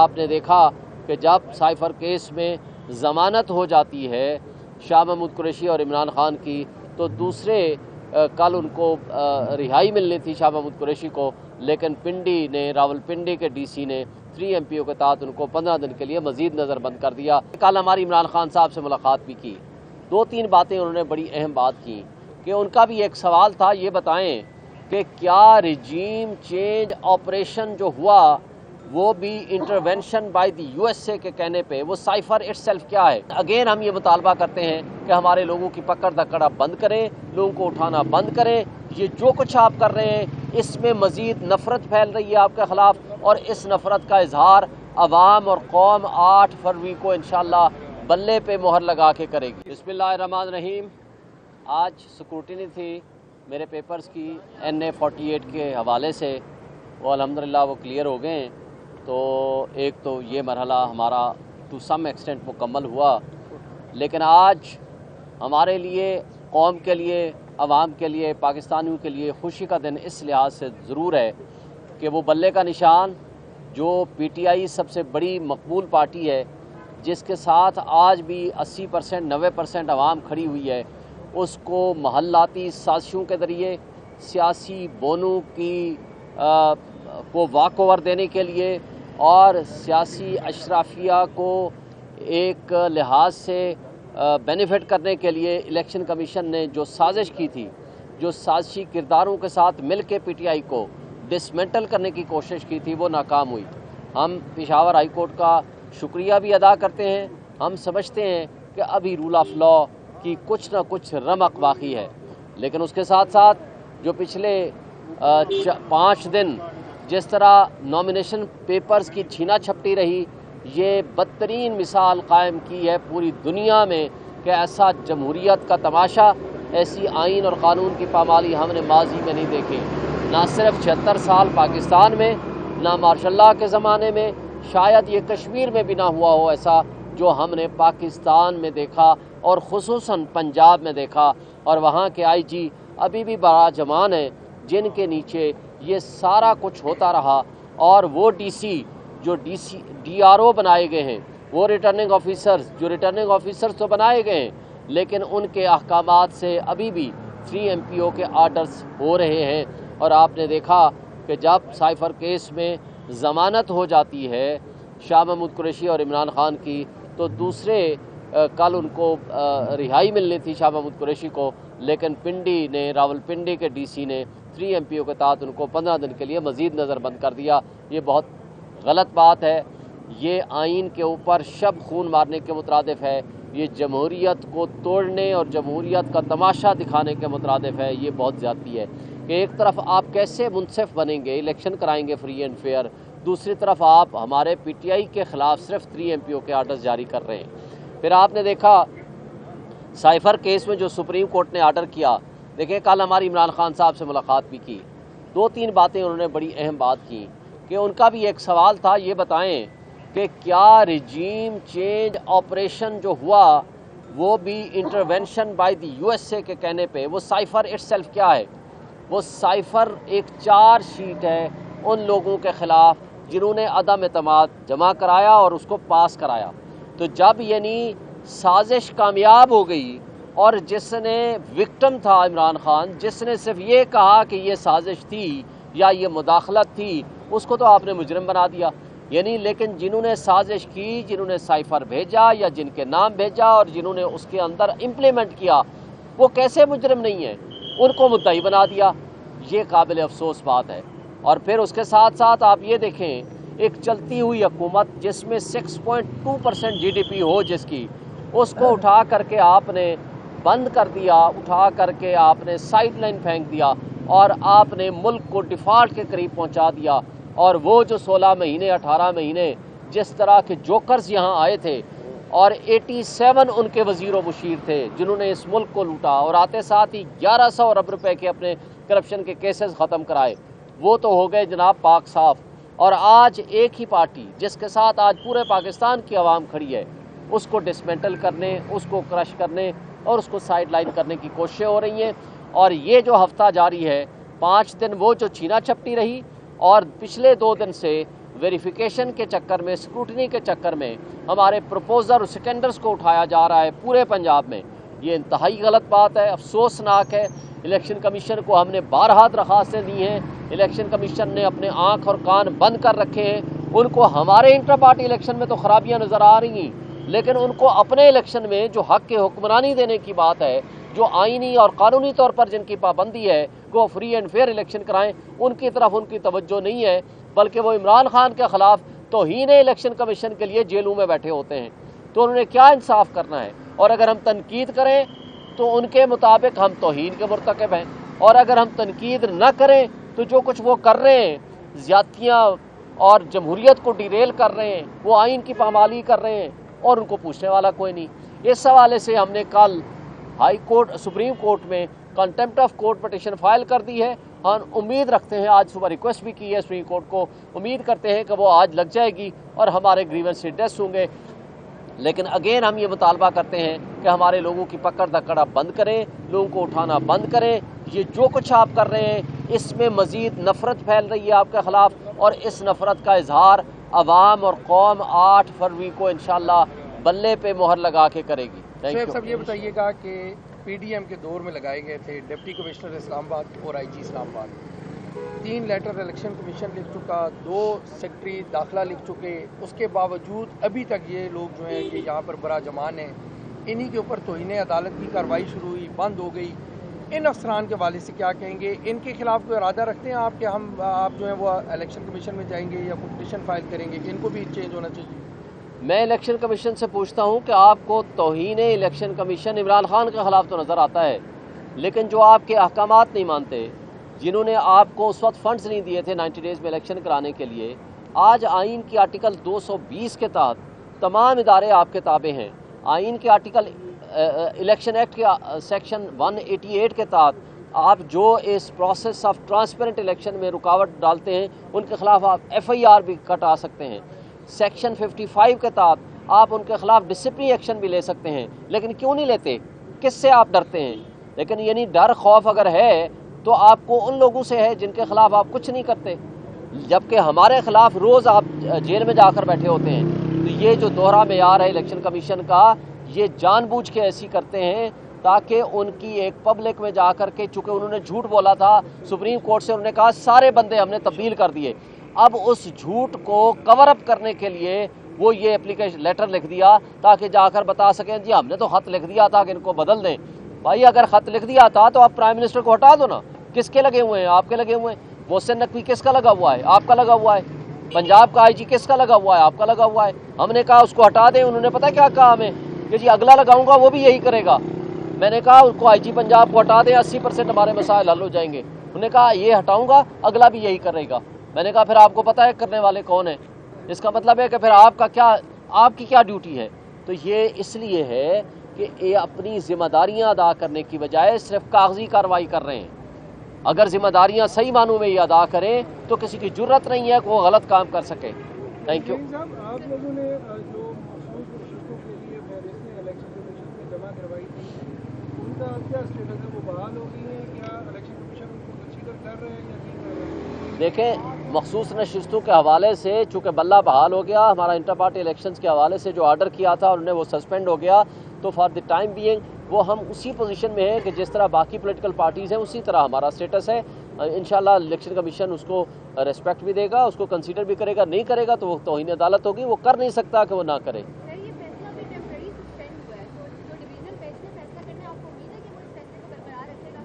आपने देखा कि जब साइफर केस में ज़मानत हो जाती है शाह महमूद कुरैशी और इमरान खान की, तो दूसरे कल उनको रिहाई मिलनी थी शाह महमूद कुरैशी को, लेकिन पिंडी ने, रावलपिंडी के डीसी ने 3 MPO के तहत उनको 15 दिन के लिए मज़ीद नज़रबंद कर दिया। कल हमारी इमरान खान साहब से मुलाकात भी की, 2-3 बातें उन्होंने बड़ी अहम बात की कि उनका भी एक सवाल था, ये बताएं कि क्या रिजीम चेंज ऑपरेशन जो हुआ वो भी इंटरवेंशन बाय द USA के कहने पे, वो साइफर इटसेल्फ क्या है। अगेन हम ये मुतालबा करते हैं कि हमारे लोगों की पकड़ दकड़ आप बंद करें, लोगों को उठाना बंद करें। ये जो कुछ आप कर रहे हैं इसमें मज़ीद नफ़रत फैल रही है आपके ख़िलाफ़, और इस नफ़रत का इजहार अवाम और कौम 8 फरवरी को इंशाअल्लाह बल्ले पे मोहर लगा के करेगी। बिस्मिल्लाहिर्रहमानिर्रहीम। आज स्क्रूटिनी थी मेरे पेपर्स की NA 48 के हवाले से, वो अल्हम्दुलिल्लाह वो क्लियर हो गए हैं। तो एक तो ये मरहला हमारा टू सम एक्सटेंट मुकम्मल हुआ, लेकिन आज हमारे लिए, कौम के लिए, अवाम के लिए, पाकिस्तानियों के लिए खुशी का दिन इस लिहाज से ज़रूर है कि वो बल्ले का निशान जो PTI सबसे बड़ी मकबूल पार्टी है, जिसके साथ आज भी 80% 90% अवाम खड़ी हुई है, उसको महल्लाती साजिशों के ज़रिए सियासी बोनों की को वाक ओवर देने के लिए और सियासी अशराफिया को एक लिहाज से बेनिफिट करने के लिए इलेक्शन कमीशन ने जो साजिश की थी, जो साजिशी किरदारों के साथ मिल के PTI को डिसमेंटल करने की कोशिश की थी, वो नाकाम हुई। हम पेशावर हाई कोर्ट का शुक्रिया भी अदा करते हैं। हम समझते हैं कि अभी रूल ऑफ लॉ की कुछ ना कुछ रमक बाकी है, लेकिन उसके साथ साथ जो पिछले 5 दिन जिस तरह नॉमिनेशन पेपर्स की छीना झपटी रही, ये बदतरीन मिसाल कायम की है पूरी दुनिया में कि ऐसा जमहूरियत का तमाशा, ऐसी आइन और क़ानून की पामाली हमने माजी में नहीं देखी। ना सिर्फ 76 साल पाकिस्तान में, ना मार्शल लॉ के ज़माने में, शायद ये कश्मीर में भी ना हुआ हो ऐसा जो हमने पाकिस्तान में देखा और ख़ुसूसन पंजाब में देखा। और वहाँ के IG अभी भी बड़ा जवान है जिनके नीचे ये सारा कुछ होता रहा, और वो DC जो DRO बनाए गए हैं, वो रिटर्निंग ऑफिसर्स, जो रिटर्निंग ऑफिसर्स तो बनाए गए हैं, लेकिन उनके अहकामात से अभी भी 3 MPO के आर्डर्स हो रहे हैं। और आपने देखा कि जब साइफर केस में ज़मानत हो जाती है शाह महमूद कुरैशी और इमरान खान की, तो दूसरे कल उनको रिहाई मिलनी थी शाह महमूद कुरैशी को, लेकिन पिंडी ने, रावलपिंडी के डीसी ने 3 MPO के तहत उनको 15 दिन के लिए मज़ीद नज़रबंद कर दिया। ये बहुत गलत बात है, ये आइन के ऊपर शब खून मारने के मुतरादिफ है, ये जमहूरियत को तोड़ने और जमहूरियत का तमाशा दिखाने के मुतरादिफ है। ये बहुत ज़्यादती है कि एक तरफ आप कैसे मुनसिफ बनेंगे, इलेक्शन कराएंगे फ्री एंड फेयर, दूसरी तरफ आप हमारे PTI के ख़िलाफ़ सिर्फ 3 MPO के आर्डर्स जारी कर रहे हैं। फिर आपने देखा साइफर केस में जो सुप्रीम कोर्ट ने आर्डर किया, देखिए कल हमारी इमरान खान साहब से मुलाकात भी की, 2-3 बातें उन्होंने बड़ी अहम बात की कि उनका भी एक सवाल था, ये बताएं कि क्या रिजीम चेंज ऑपरेशन जो हुआ वो भी इंटरवेंशन बाय द USA के कहने पे, वो साइफर इटसेल्फ क्या है। वो साइफर एक चार्जशीट है उन लोगों के ख़िलाफ़ जिन्होंने अदम एतमाद जमा कराया और उसको पास कराया। तो जब यानी साजिश कामयाब हो गई और जिसने विक्टिम था इमरान खान, जिसने सिर्फ ये कहा कि ये साजिश थी या ये मुदाखलत थी, उसको तो आपने मुजरिम बना दिया। यानी लेकिन जिन्होंने साजिश की, जिन्होंने साइफर भेजा या जिनके नाम भेजा और जिन्होंने उसके अंदर इम्प्लीमेंट किया, वो कैसे मुजरिम नहीं है, उनको मुद्दई बना दिया। ये काबिल अफसोस बात है। और फिर उसके साथ साथ आप ये देखें, एक चलती हुई हुकूमत जिसमें 6.2% GDP हो जिसकी, उसको उठा करके आपने बंद कर दिया, उठा करके आपने साइड लाइन फेंक दिया और आपने मुल्क को डिफ़ॉल्ट के करीब पहुंचा दिया। और वो जो 16 महीने 18 महीने जिस तरह के जोकर्स यहाँ आए थे और 87 उनके वज़ीर व मुशीर थे जिन्होंने इस मुल्क को लूटा और आते साथ ही 1100 अरब रुपए के अपने करप्शन के केसेस ख़त्म कराए, वो तो हो गए जनाब पाक साफ़। और आज एक ही पार्टी जिसके साथ आज पूरे पाकिस्तान की आवाम खड़ी है, उसको डिसमेंटल करने, उसको क्रश करने और उसको साइड लाइन करने की कोशिशें हो रही हैं। और ये जो हफ्ता जारी है, 5 दिन वो जो छीना झपटी रही और पिछले 2 दिन से वेरिफिकेशन के चक्कर में, स्क्रूटनी के चक्कर में हमारे प्रपोजर और सेकेंडर्स को उठाया जा रहा है पूरे पंजाब में। ये इंतहाई गलत बात है, अफसोसनाक है। इलेक्शन कमीशन को हमने बारहा दरख्वास्तें दी हैं, इलेक्शन कमीशन ने अपने आँख और कान बंद कर रखे हैं। उनको हमारे इंटर पार्टी इलेक्शन में तो खराबियाँ नज़र आ रही हैं, लेकिन उनको अपने इलेक्शन में जो हक़ के हुक्मरानी देने की बात है, जो आइनी और कानूनी तौर पर जिनकी पाबंदी है कि वो फ्री एंड फेयर इलेक्शन कराएं, उनकी तरफ उनकी तवज्जो नहीं है, बल्कि वो इमरान खान के ख़िलाफ़ तौहीन इलेक्शन कमीशन के लिए जेलों में बैठे होते हैं। तो उन्होंने क्या इंसाफ करना है? और अगर हम तनकीद करें तो उनके मुताबिक हम तौहीन के मुर्तकब हैं, और अगर हम तनकीद न करें तो जो कुछ वो कर रहे हैं, ज़्यादतियाँ और जमहूरियत को डिरेल कर रहे हैं, वो आइन की पामाली कर रहे हैं, और उनको पूछने वाला कोई नहीं। इस हवाले से हमने कल हाई कोर्ट, सुप्रीम कोर्ट में contempt of court petition file कर दी है। हम उम्मीद रखते हैं, आज सुबह रिक्वेस्ट भी की है सुप्रीम कोर्ट को, उम्मीद करते हैं कि वो आज लग जाएगी और हमारे ग्रीवेंस रिड्रेस होंगे। लेकिन अगेन हम ये मुतालबा करते हैं कि हमारे लोगों की पकड़ धकड़ आप बंद करें, लोगों को उठाना बंद करें। ये जो कुछ आप कर रहे हैं, इसमें मज़ीद नफ़रत फैल रही है आपके ख़िलाफ़, और इस नफ़रत का इजहार अवाम और कौम 8 फरवरी को इंशाअल्लाह बल्ले पे मोहर लगा के करेगी। Thank you. साहब, ये बताइएगा कि पीडीएम के दौर में लगाए गए थे डिप्टी कमिश्नर इस्लामाबाद और IG Islamabad, 3 letter election commission लिख चुका, 2 सेक्रेटरी दाखिला लिख चुके, उसके बावजूद अभी तक ये लोग जो हैं ये यहाँ पर बड़ा जमान है, इन्हीं के ऊपर तौहीन अदालत की कार्रवाई शुरू हुई, बंद हो गई। इन अफसरान के वाले से क्या कहेंगे? इनके खिलाफ कोई इरादा रखते हैं आप कि आप जो है वो इलेक्शन कमीशन में जाएंगे या कोई पिटीशन फाइल करेंगे कि इनको भी चेंज होना चाहिए? मैं इलेक्शन कमीशन से पूछता हूं कि आपको तौहीन इलेक्शन कमीशन इमरान खान के ख़िलाफ़ तो नज़र आता है, लेकिन जो आपके अहकामात नहीं मानते, जिन्होंने आपको उस वक्त फंड्स नहीं दिए थे 90 डेज़ में इलेक्शन कराने के लिए, आज आइन की आर्टिकल 220 के तहत तमाम इदारे आपके ताबे हैं। आइन के आर्टिकल इलेक्शन एक्ट के सेक्शन 188 के तहत आप जो इस प्रोसेस ऑफ ट्रांसपेरेंट इलेक्शन में रुकावट डालते हैं, उनके ख़िलाफ़ आप FIR भी कटा सकते हैं। सेक्शन 55 के तहत आप उनके खिलाफ डिसिप्लिनरी एक्शन भी ले सकते हैं, लेकिन क्यों नहीं लेते? किससे आप डरते हैं? लेकिन यानी डर खौफ अगर है तो आपको उन लोगों से है जिनके खिलाफ आप कुछ नहीं करते, जबकि हमारे खिलाफ रोज़ आप जेल में जाकर बैठे होते हैं। तो ये जो दोहरा मेयार है इलेक्शन कमीशन का, ये जानबूझ के ऐसी करते हैं ताकि उनकी एक पब्लिक में जा कर के, चूँकि उन्होंने झूठ बोला था सुप्रीम कोर्ट से, उन्होंने कहा सारे बंदे हमने तब्दील कर दिए। अब उस झूठ को कवर अप करने के लिए वो ये एप्लीकेशन लेटर लिख दिया ताकि जाकर बता सकें जी हमने तो ख़त लिख दिया था कि इनको बदल दें। भाई अगर ख़त लिख दिया था तो आप प्राइम मिनिस्टर को हटा दो ना। किसके लगे हुए हैं? आपके लगे हुए हैं। मोहसिन नकवी किसका लगा हुआ है? आपका लगा हुआ है। पंजाब का IG किसका लगा हुआ है? आपका लगा हुआ है। हमने कहा उसको हटा दें, उन्होंने पता क्या कहा हमें कि जी अगला लगाऊंगा वो भी यही करेगा। मैंने कहा उसको IG पंजाब को हटा दें, 80% हमारे मसाइल हल हो जाएंगे। उन्होंने कहा ये हटाऊंगा, अगला भी यही करेगा। मैंने कहा फिर आपको पता है करने वाले कौन है? इसका मतलब है कि फिर आपकी क्या ड्यूटी है? तो ये इसलिए है कि ये अपनी जिम्मेदारियां अदा करने की बजाय सिर्फ कागजी कार्रवाई कर रहे हैं। अगर जिम्मेदारियां सही मानों में ये अदा करें तो किसी की जुर्रत नहीं है कि वो गलत काम कर सके। Thank you. आप लोगों ने जो मखसूस के लिए फहरिस्तें इलेक्शन कमीशन में जमा करवाई थी, उनका क्या स्टेटस है? वो बहाल हो गई है क्या? इलेक्शन कमीशन उनको कंसीडर कर रहे हैं या नहीं कर रहे हैं? देखें, मखसूस नशिस्तों के हवाले से चूँकि बल्ला बहाल हो गया, हमारा इंटर पार्टी इलेक्शंस के हवाले से जो ऑर्डर किया था उन्होंने वो सस्पेंड हो गया, तो फॉर द टाइम बीइंग वो हम उसी पोजीशन में है कि जिस तरह बाकी पॉलिटिकल पार्टीज़ हैं उसी तरह हमारा स्टेटस है। इंशाल्लाह इलेक्शन कमीशन उसको रेस्पेक्ट भी देगा, उसको कंसीडर भी करेगा। नहीं करेगा तो वो तौहीन अदालत होगी, वो कर नहीं सकता कि वो ना करे।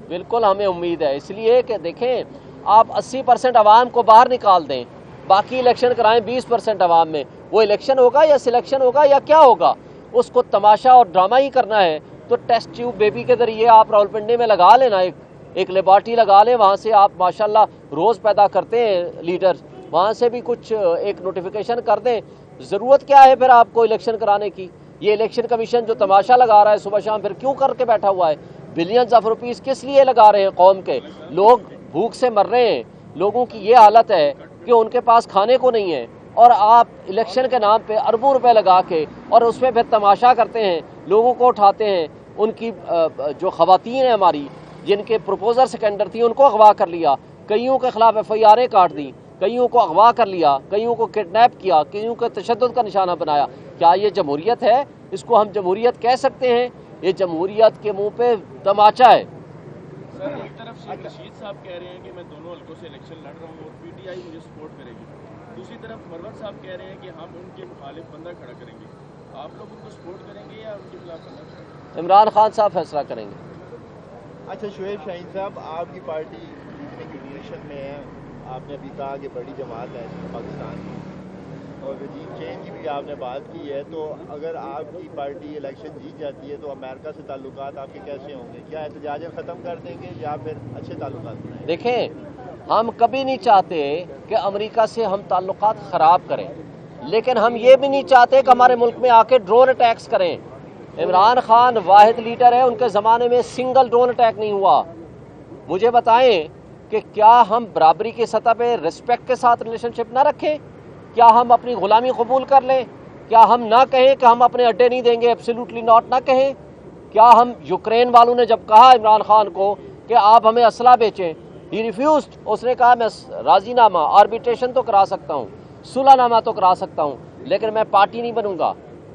बिल्कुल हमें उम्मीद है, इसलिए कि देखें आप 80% आवाम को बाहर निकाल दें, बाकी इलेक्शन कराएं 20% आवाम में, वो इलेक्शन होगा या सिलेक्शन होगा या क्या होगा? उसको तमाशा और ड्रामा ही करना है तो टेस्ट ट्यूब बेबी के ज़रिए आप रावलपिंडी में लगा लेना, एक लेबॉर्ट्री लगा लें, वहाँ से आप माशाल्लाह रोज़ पैदा करते हैं लीडर्स, वहाँ से भी कुछ एक नोटिफिकेशन कर दें। ज़रूरत क्या है फिर आपको इलेक्शन कराने की? ये इलेक्शन कमीशन जो तमाशा लगा रहा है सुबह शाम, फिर क्यों करके बैठा हुआ है? बिलियंस ऑफ रुपीज़ किस लिए लगा रहे हैं? कौम के लोग भूख से मर रहे हैं, लोगों की ये हालत है कि उनके पास खाने को नहीं है, और आप इलेक्शन के नाम पे अरबों रुपए लगा के और उसमें फिर तमाशा करते हैं, लोगों को उठाते हैं। उनकी जो ख़वातीन हैं हमारी, जिनके प्रपोजर सेकेंडर थी, उनको अगवा कर लिया, कईयों के ख़िलाफ़ FIR काट दी, کئیوں کو اغوا کر لیا، کئیوں کو کڈنیپ کیا، کئیوں کو تشدد کا نشانہ بنایا. کیا یہ جمہوریت ہے؟ اس کو ہم جمہوریت کہہ سکتے ہیں؟ یہ جمہوریت کے منہ پہ تماچا ہے. سر ایک طرف شیخ رشید صاحب کہہ رہے ہیں کہ میں دونوں حلقوں سے الیکشن لڑ رہا ہوں اور پی ٹی آئی مجھے سپورٹ کرے گی، دوسری طرف مروت صاحب کہہ رہے ہیں کہ ہم ان کے مخالف بندہ کھڑا کریں گے. آپ لوگ ان کو سپورٹ کریں گے یا ان کے خلاف بندہ کھڑا کریں گے؟ عمران خان صاحب فیصلہ کریں گے. اچھا شعیب شاہین صاحب، آپ کی پارٹی کی پوزیشن میں ہے، آپ نے ابھی کہا کہ بڑی جماعت ہے پاکستان کی اور رجیم چینج کی بھی آپ نے بات کی ہے، تو اگر آپ کی پارٹی الیکشن جیت جاتی ہے تو امریکہ سے تعلقات آپ کے کیسے ہوں گے؟ کیا احتجاجیں ختم کر دیں گے یا پھر اچھے تعلقات بنائیں گے؟ دیکھیں، ہم کبھی نہیں چاہتے کہ امریکہ سے ہم تعلقات خراب کریں، لیکن ہم یہ بھی نہیں چاہتے کہ ہمارے ملک میں آ کے ڈرون اٹیکس کریں. عمران خان واحد لیڈر ہے، ان کے زمانے میں سنگل ڈرون اٹیک نہیں ہوا. مجھے بتائیں کہ کیا ہم برابری کی سطح پہ رسپیکٹ کے ساتھ ریلیشن شپ نہ رکھیں؟ کیا ہم اپنی غلامی قبول کر لیں؟ کیا ہم نہ کہیں کہ ہم اپنے اڈے نہیں دیں گے؟ ایبسلیوٹلی ناٹ نہ کہیں. کیا ہم یوکرین والوں نے جب کہا عمران خان کو کہ آپ ہمیں اسلحہ بیچیں، ہی ریفیوزڈ. اس نے کہا میں راضی نامہ آربیٹریشن تو کرا سکتا ہوں، صلح نامہ تو کرا سکتا ہوں، لیکن میں پارٹی نہیں بنوں گا.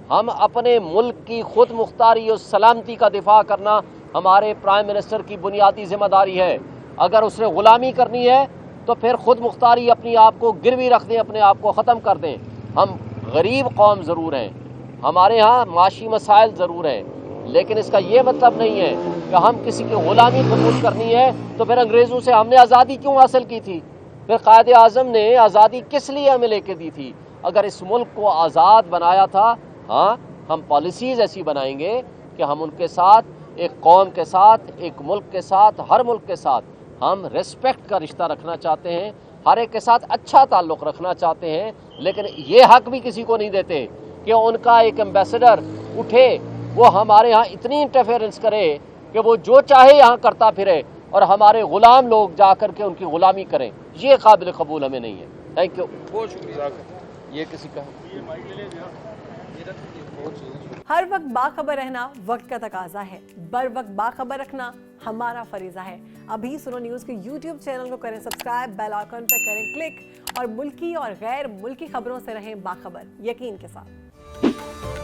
ہم اپنے ملک کی خود مختاری اور سلامتی کا دفاع کرنا ہمارے پرائم منسٹر کی بنیادی ذمہ داری ہے. اگر اس نے غلامی کرنی ہے تو پھر خود مختاری اپنی آپ کو گروی رکھ دیں، اپنے آپ کو ختم کر دیں. ہم غریب قوم ضرور ہیں، ہمارے ہاں معاشی مسائل ضرور ہیں، لیکن اس کا یہ مطلب نہیں ہے کہ ہم کسی کی غلامی قبول کرنی ہے. تو پھر انگریزوں سے ہم نے آزادی کیوں حاصل کی تھی؟ پھر قائد اعظم نے آزادی کس لیے ہمیں لے کے دی تھی؟ اگر اس ملک کو آزاد بنایا تھا، ہاں ہم پالیسیز ایسی بنائیں گے کہ ہم ان کے ساتھ، ایک قوم کے ساتھ، ایک ملک کے ساتھ، ہر ملک کے ساتھ ہم ریسپیکٹ کا رشتہ رکھنا چاہتے ہیں، ہر ایک کے ساتھ اچھا تعلق رکھنا چاہتے ہیں. لیکن یہ حق بھی کسی کو نہیں دیتے کہ ان کا ایک ایمبیسڈر اٹھے، وہ ہمارے ہاں اتنی انٹرفیئرنس کرے کہ وہ جو چاہے یہاں کرتا پھرے اور ہمارے غلام لوگ جا کر کے ان کی غلامی کریں. یہ قابل قبول ہمیں نہیں ہے. Thank you. بہت شکریہ. یہ کسی کا ہر وقت باخبر رہنا وقت کا تقاضا ہے، بر وقت باخبر رکھنا ہمارا فریضہ ہے. ابھی سنو نیوز کے یوٹیوب چینل کو کریں سبسکرائب، بیل آئیکن پہ کریں کلک اور ملکی اور غیر ملکی خبروں سے رہیں باخبر، یقین کے ساتھ.